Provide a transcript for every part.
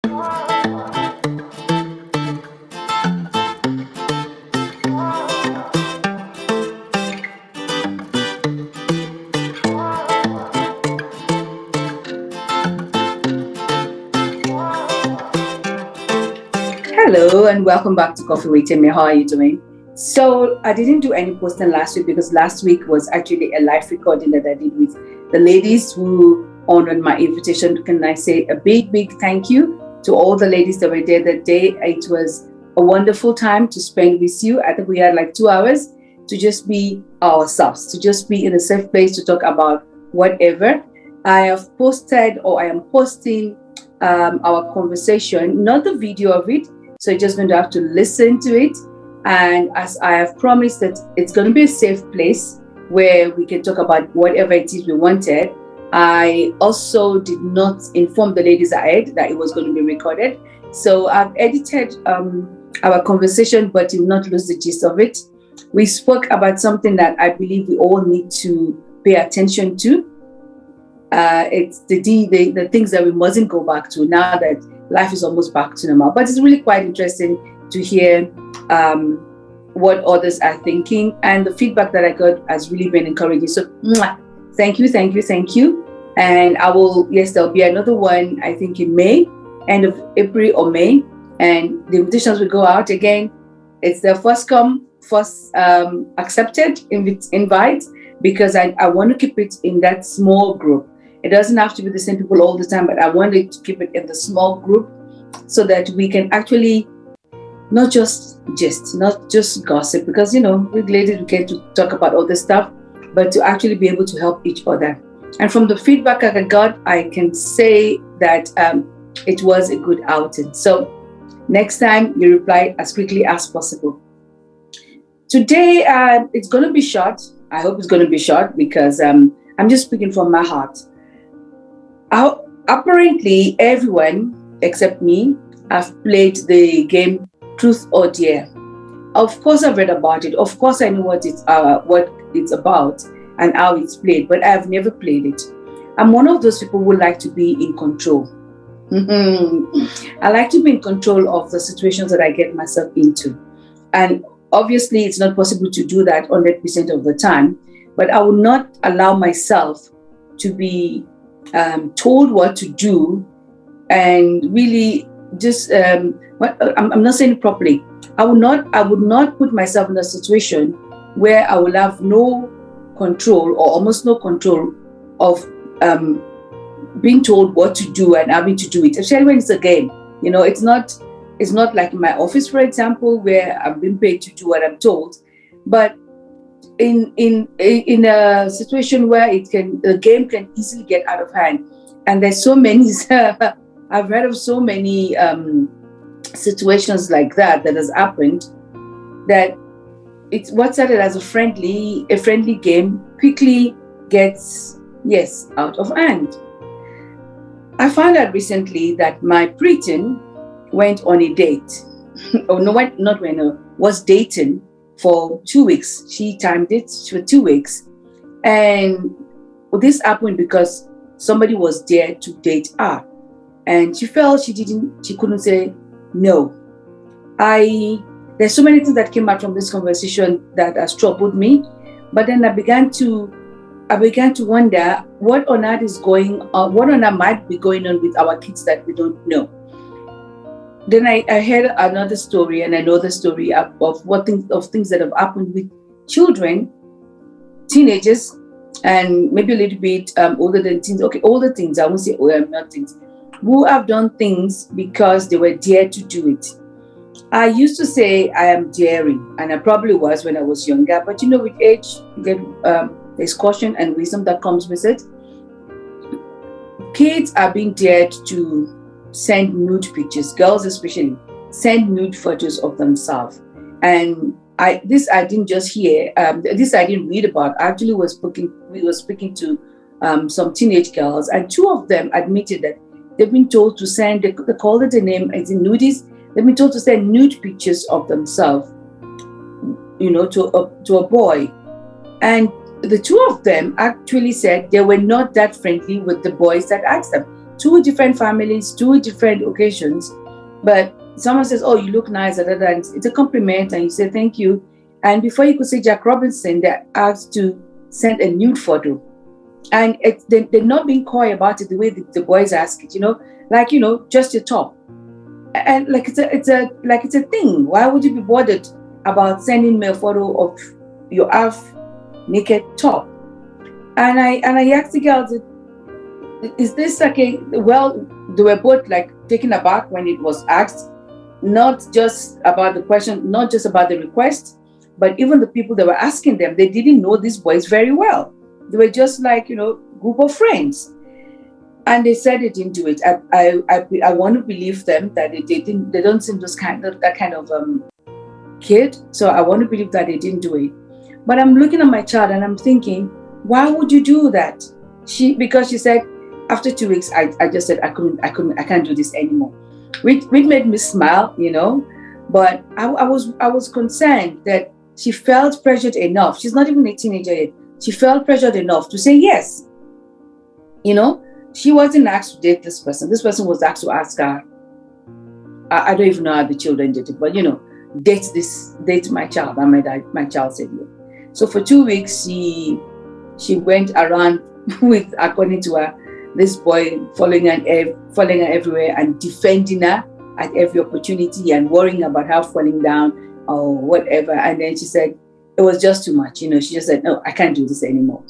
Hello and welcome back to Coffee with Timmy. How are you doing? So I didn't do any posting last week because last week was actually a live recording that I did with the ladies who honored my invitation. Can I say a big thank you to all the ladies that were there that day? It was a wonderful time to spend with you. I think we had like 2 hours to just be ourselves, to just be in a safe place to talk about whatever. I have posted or I am posting our conversation, not the video of it. So you're just going to have to listen to it. And as I have promised that it's going to be a safe place where we can talk about whatever it is we wanted, I also did not inform the ladies ahead that it was going to be recorded. So I've edited our conversation, but you will not lose the gist of it. We spoke about something that I believe we all need to pay attention to. It's the things that we mustn't go back to now that life is almost back to normal. But it's really quite interesting to hear what others are thinking, and the feedback that I got has really been encouraging. So thank you. And there'll be another one, I think in May, end of April or May, and the invitations will go out again. It's the first come, first accepted invite, because I want to keep it in that small group. It doesn't have to be the same people all the time, but I wanted to keep it in the small group so that we can actually not just gossip, because, we ladies, we get to talk about all this stuff, but to actually be able to help each other. And from the feedback I got, I can say that it was a good outing. So next time you reply as quickly as possible. Today, it's going to be short. I hope it's going to be short because I'm just speaking from my heart. Apparently, everyone except me have played the game Truth or Dare. Of course, I've read about it. Of course, I know what it's about and how it's played, but I've never played it. I'm one of those people who like to be in control. I like to be in control of the situations that I get myself into. And obviously, it's not possible to do that 100% of the time, but I will not allow myself to be told what to do and really just I'm not saying it properly. I would not put myself in a situation where I will have no control or almost no control of being told what to do and having to do it, especially when it's a game. It's not like in my office, for example, where I'm being paid to do what I'm told, but in a situation where the game can easily get out of hand. And there's so many I've read of so many situations like that has happened, that it's what started as a friendly game quickly gets out of hand. I found out recently that my preteen went on a date. Was dating for 2 weeks. She timed it for 2 weeks. And this happened because somebody was there to date her. And she felt she couldn't say no. There's so many things that came out from this conversation that has troubled me. But then I began to wonder what on earth is going on, what on earth might be going on with our kids that we don't know. Then I heard another story, and another story of things that have happened with children, teenagers, and maybe a little bit older than teens. Okay, older teens. I won't say not teens, who have done things because they were dared to do it. I used to say I am daring, and I probably was when I was younger. But with age, there's caution and wisdom that comes with it. Kids are being dared to send nude pictures, girls especially, send nude photos of themselves. And I didn't just hear, this I didn't read about. I actually we were speaking to some teenage girls, and 2 of them admitted that they've been told to send, they called it the name as in nudies, they've been told to send nude pictures of themselves, to a boy. And the 2 of them actually said they were not that friendly with the boys that asked them. two different families, two different occasions, but someone says, "Oh, you look nice," and it's a compliment, and you say thank you. And before you could say Jack Robinson, they're asked to send a nude photo. And they're not being coy about it the way the boys ask it, like, just your top. And like it's a thing. Why would you be bothered about sending me a photo of your half naked top? And I asked the girls, is this like well, they were both like taken aback when it was asked, not just about the question, not just about the request, but even the people that were asking them, they didn't know these boys very well. They were just like, group of friends. And they said they didn't do it. I want to believe them that they don't seem that kind of kid. So I want to believe that they didn't do it. But I'm looking at my child and I'm thinking, why would you do that? Because she said, after 2 weeks, I just said, I can't do this anymore. Which made me smile, but I was concerned that she felt pressured enough. She's not even a teenager yet. She felt pressured enough to say yes. She wasn't asked to date this person. This person was asked to ask her. I don't even know how the children did it, but date my child. And my child said no. So for 2 weeks, she went around with, according to her, this boy following her everywhere and defending her at every opportunity and worrying about her falling down or whatever. And then she said it was just too much. She just said, no, I can't do this anymore.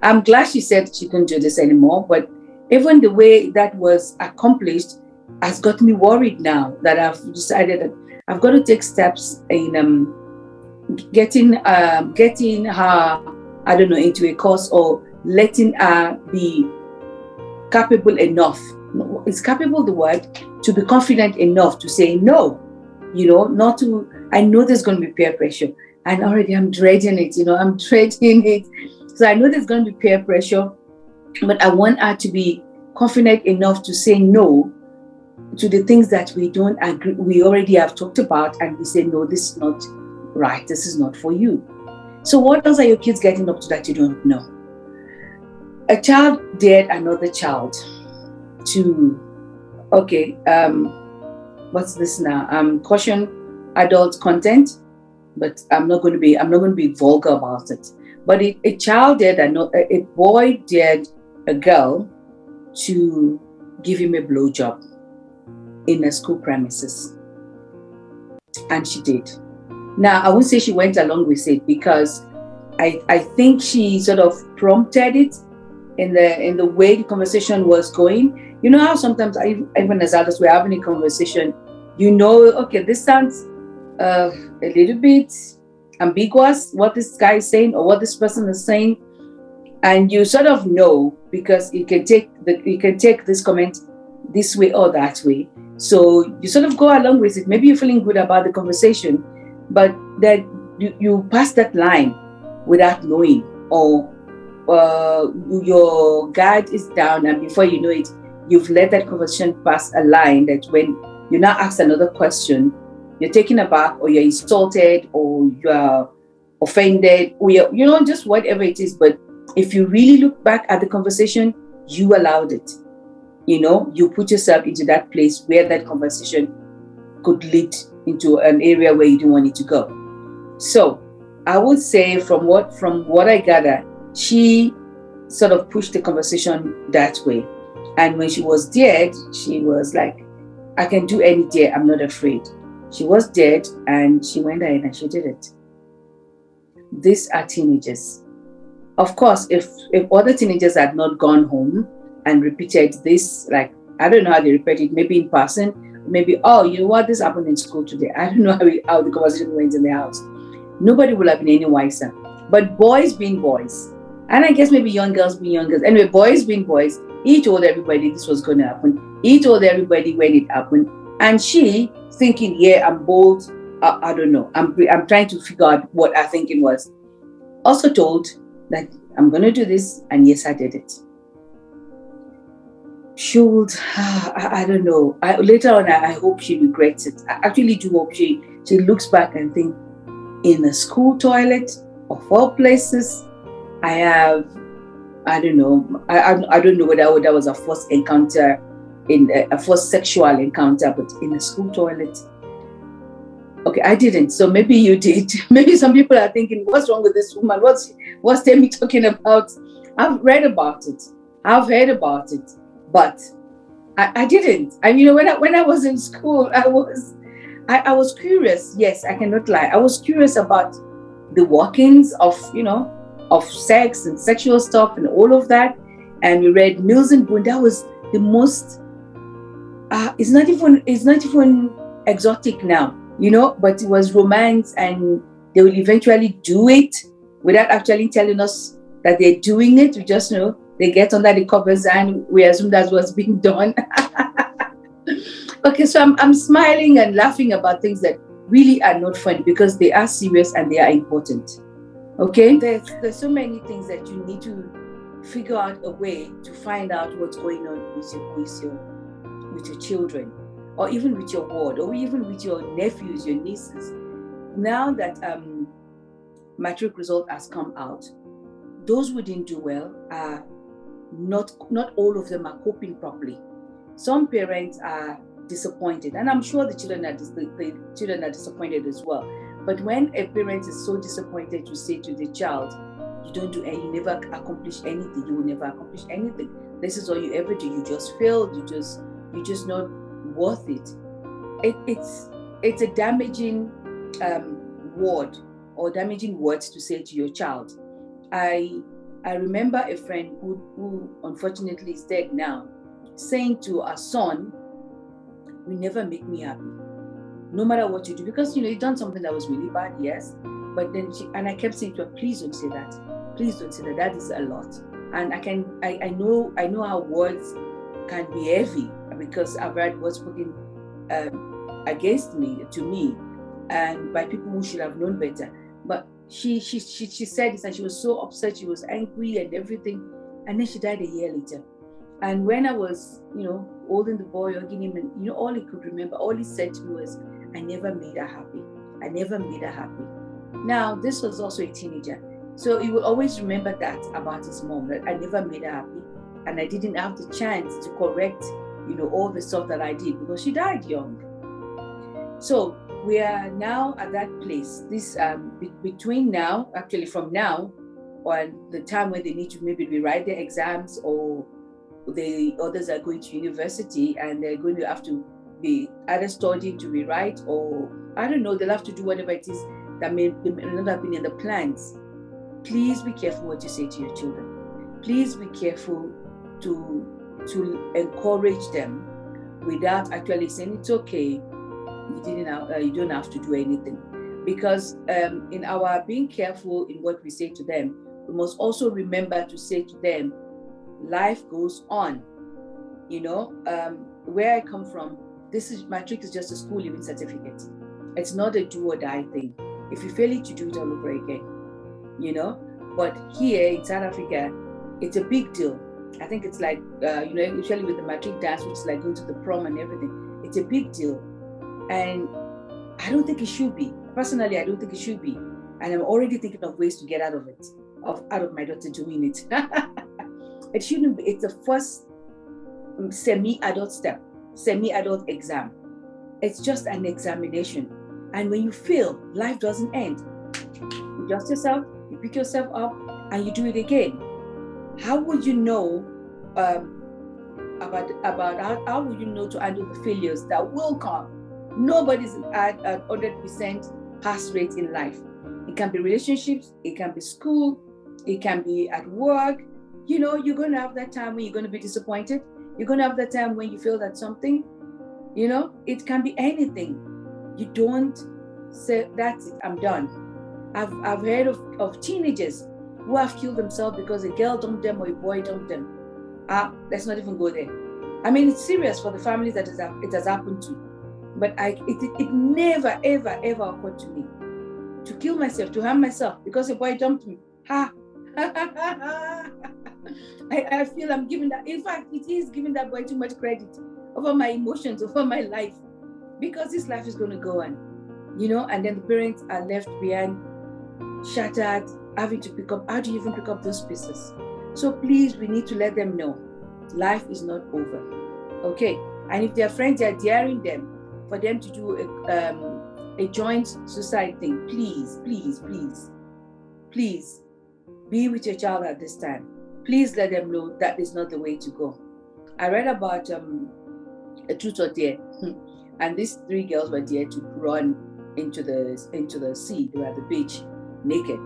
I'm glad she said she couldn't do this anymore, but even the way that was accomplished has got me worried now that I've decided that I've got to take steps in getting her, I don't know, into a course or letting her be capable enough. Is capable the word? To be confident enough to say no, not to, I know there's going to be peer pressure and already I'm dreading it, I'm dreading it. So I know there's going to be peer pressure, but I want her to be confident enough to say no to the things that we don't agree, we already have talked about, and we say, no, this is not right, this is not for you. So what else are your kids getting up to that you don't know? A child dared another child to, what's this now? Caution adult content, but I'm not going to be vulgar about it. But a child dared a boy dared a girl to give him a blowjob in a school premises, and she did. Now I won't say she went along with it because I think she sort of prompted it in the way the conversation was going. You know how sometimes even as adults we're having a conversation, okay, this sounds a little bit ambiguous, what this guy is saying or what this person is saying, and you sort of know because you can take this comment this way or that way. So you sort of go along with it. Maybe you're feeling good about the conversation, but that you pass that line without knowing, or your guard is down, and before you know it, you've let that conversation pass a line that when you now ask another question, you're taken aback, or you're insulted, or you're offended, or you're, just whatever it is. But if you really look back at the conversation, you allowed it. You put yourself into that place where that conversation could lead into an area where you don't want it to go. So I would say from what I gather, she sort of pushed the conversation that way. And when she was dead, she was like, I can do any day, I'm not afraid. She was dead and she went ahead and she did it. These are teenagers. Of course, if other teenagers had not gone home and repeated this, like, I don't know how they repeat it, maybe in person, maybe, oh, you know what, this happened in school today. I don't know how the conversation went in the house. Nobody will have been any wiser. But boys being boys, and I guess maybe young girls being young girls. Anyway, boys being boys, he told everybody this was going to happen. He told everybody when it happened. And she thinking, yeah, I'm bold. I don't know. I'm trying to figure out what her thinking was. Also told that I'm going to do this. And yes, I did it. Should, I don't know. Later on, I hope she regrets it. I actually do hope she looks back and think, in a school toilet of all places, I have I don't know. I don't know whether that was a first encounter, in a first sexual encounter, but in a school toilet. Okay, I didn't. So maybe you did. Maybe some people are thinking, "What's wrong with this woman? What's Temi talking about?" I've read about it. I've heard about it, but I didn't. And when I was in school, I was curious. Yes, I cannot lie. I was curious about the workings of of sex and sexual stuff and all of that. And we read Mills and Boone. That was the most. It's not even exotic now, but it was romance, and they will eventually do it without actually telling us that they're doing it. We just know they get under the covers and we assume that's what's being done. Okay, so I'm smiling and laughing about things that really are not funny because they are serious and they are important. Okay, there's so many things that you need to figure out a way to find out what's going on with your children, or even with your ward, or even with your nephews, your nieces. Now that matric result has come out, those who didn't do well are not all of them are coping properly. Some parents are disappointed, and I'm sure the children are disappointed as well. But when a parent is so disappointed to say to the child, you never accomplish anything, you will never accomplish anything, this is all you ever do, you just failed, you're just not worth it. It's a damaging word, or damaging words to say to your child. I remember a friend who unfortunately is dead now, saying to our son, "You never make me happy, no matter what you do, because you've done something that was really bad, yes." But then I kept saying to her, "Please don't say that. Please don't say that. That is a lot." And I know how words can be heavy, because I've heard words spoken against me, to me, and by people who should have known better. But she said this, and she was so upset, she was angry and everything, and then she died a year later. And when I was, holding the boy, hugging him, and all he could remember, all he said to me was, "I never made her happy. I never made her happy." Now, this was also a teenager, so he will always remember that about his mom, that I never made her happy, and I didn't have the chance to correct, all the stuff that I did, because she died young. So we are now at that place. This between now, actually from now, or the time when they need to maybe rewrite their exams, or the others are going to university and they're going to have to be either studying to rewrite, or I don't know, they'll have to do whatever it is that may not have been in the plans. Please be careful what you say to your children. Please be careful to encourage them without actually saying it's okay. You don't have to do anything, because in our being careful in what we say to them, we must also remember to say to them, life goes on. Where I come from, matric is just a school leaving certificate. It's not a do or die thing. If you fail it, you do it all over again. But here in South Africa, it's a big deal. I think it's like usually with the matric dance, which is like going to the prom and everything. It's a big deal, and I don't think it should be. Personally, I don't think it should be, and I'm already thinking of ways to get out of it, out of my daughter doing it. It shouldn't be. It's the first semi-adult step, semi-adult exam. It's just an examination. And when you fail, life doesn't end. You dust yourself, you pick yourself up, and you do it again. How would you know about how would you know to handle the failures that will come? Nobody's at 100% pass rate in life. It can be relationships, it can be school, it can be at work. You're going to have that time when you're going to be disappointed. You're going to have that time when you feel that something, it can be anything. You don't say, "That's it, I'm done." I've heard of teenagers who have killed themselves because a girl dumped them or a boy dumped them. Let's not even go there. I mean, it's serious for the families that it has happened to. But it never, ever, ever occurred to me to kill myself, to harm myself because a boy dumped me. I feel I'm giving that. In fact, it is giving that boy too much credit over my emotions, over my life, because this life is going to go on, and then the parents are left behind, shattered, having to pick up. How do you even pick up those pieces? So please, we need to let them know life is not over. Okay? And if their friends are daring them for them to do a joint suicide thing, please, please, please, please be with your child at this time. Please let them know that is not the way to go. I read about a truth or dare, and these 3 girls were dared to run into the sea. They were at the beach naked,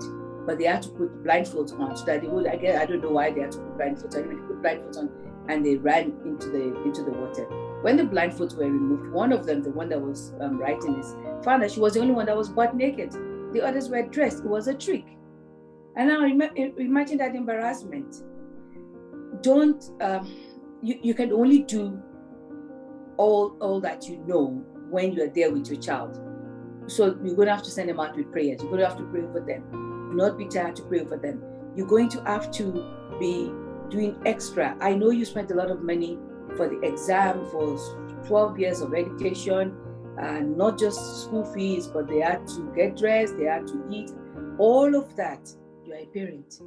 but they had to put blindfolds on so that they would. Again, I don't know why they had to put blindfolds on. They put blindfolds on, and they ran into the water. When the blindfolds were removed, one of them, the one that was writing this, found that she was the only one that was butt naked. The others were dressed. It was a trick. And now imagine that embarrassment. Don't you can only do all that you know when you're there with your child. So you're going to have to send them out with prayers. You're going to have to pray over them. Do not be tired to pray over them. You're going to have to be doing extra. I know you spent a lot of money for the exam, for 12 years of education, and not just school fees, but they had to get dressed, they had to eat. All of that, you're a parent.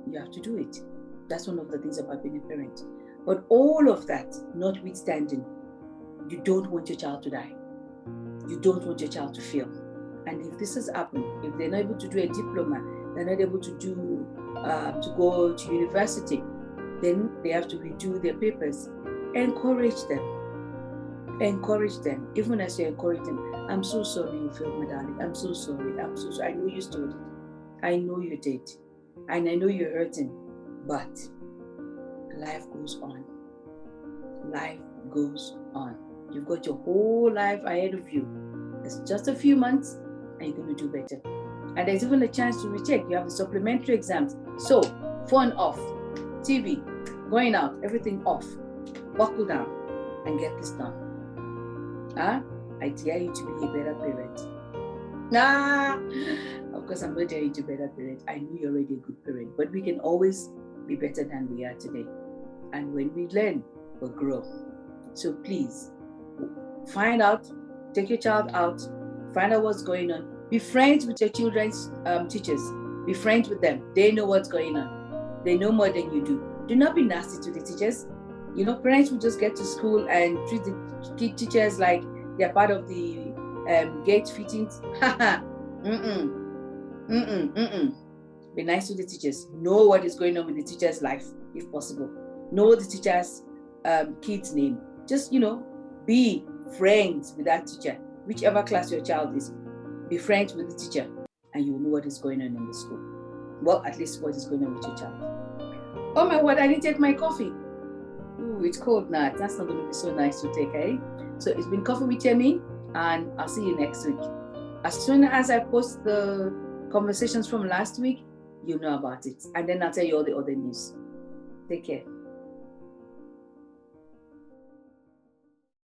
You have to do it. That's one of the things about being a parent. But all of that notwithstanding, you don't want your child to die. You don't want your child to fail. And if this has happened, if they're not able to do a diploma, they're not able to do to go to university, then they have to redo their papers. Encourage them. Encourage them. Even as you encourage them, I'm so sorry you failed, my darling. I'm so sorry. I'm so sorry. I know you studied. I know you did. And I know you're hurting. But life goes on. Life goes on. You've got your whole life ahead of you. It's just a few months and you're going to do better. And there's even a chance to retake. You have the supplementary exams. So, phone off, TV, going out, everything off. Buckle down and get this done. I dare you to be a better parent. Of course, I'm not daring you to be a better parent. I know you're already a good parent, but we can always be better than we are today. And when we learn, we'll grow. So please, find out, take your child out, find out what's going on. Be friends with your children's teachers. Be friends with them. They know what's going on. They know more than you do. Do not be nasty to the teachers. You know, parents will just get to school and treat the teachers like they're part of the gate fittings. Be nice to the teachers. Know what is going on with the teacher's life, if possible. Know the teacher's kid's name. Just, be friends with that teacher. Whichever class your child is, be friends with the teacher and you will know what is going on in the school. Well, at least what is going on with your child. Oh my word, I didn't take my coffee. Ooh, it's cold now. That's not going to be so nice to take, eh? So it's been Coffee with Yemi, and I'll see you next week. As soon as I post the conversations from last week, you know about it. And then I'll tell you all the other news. Take care.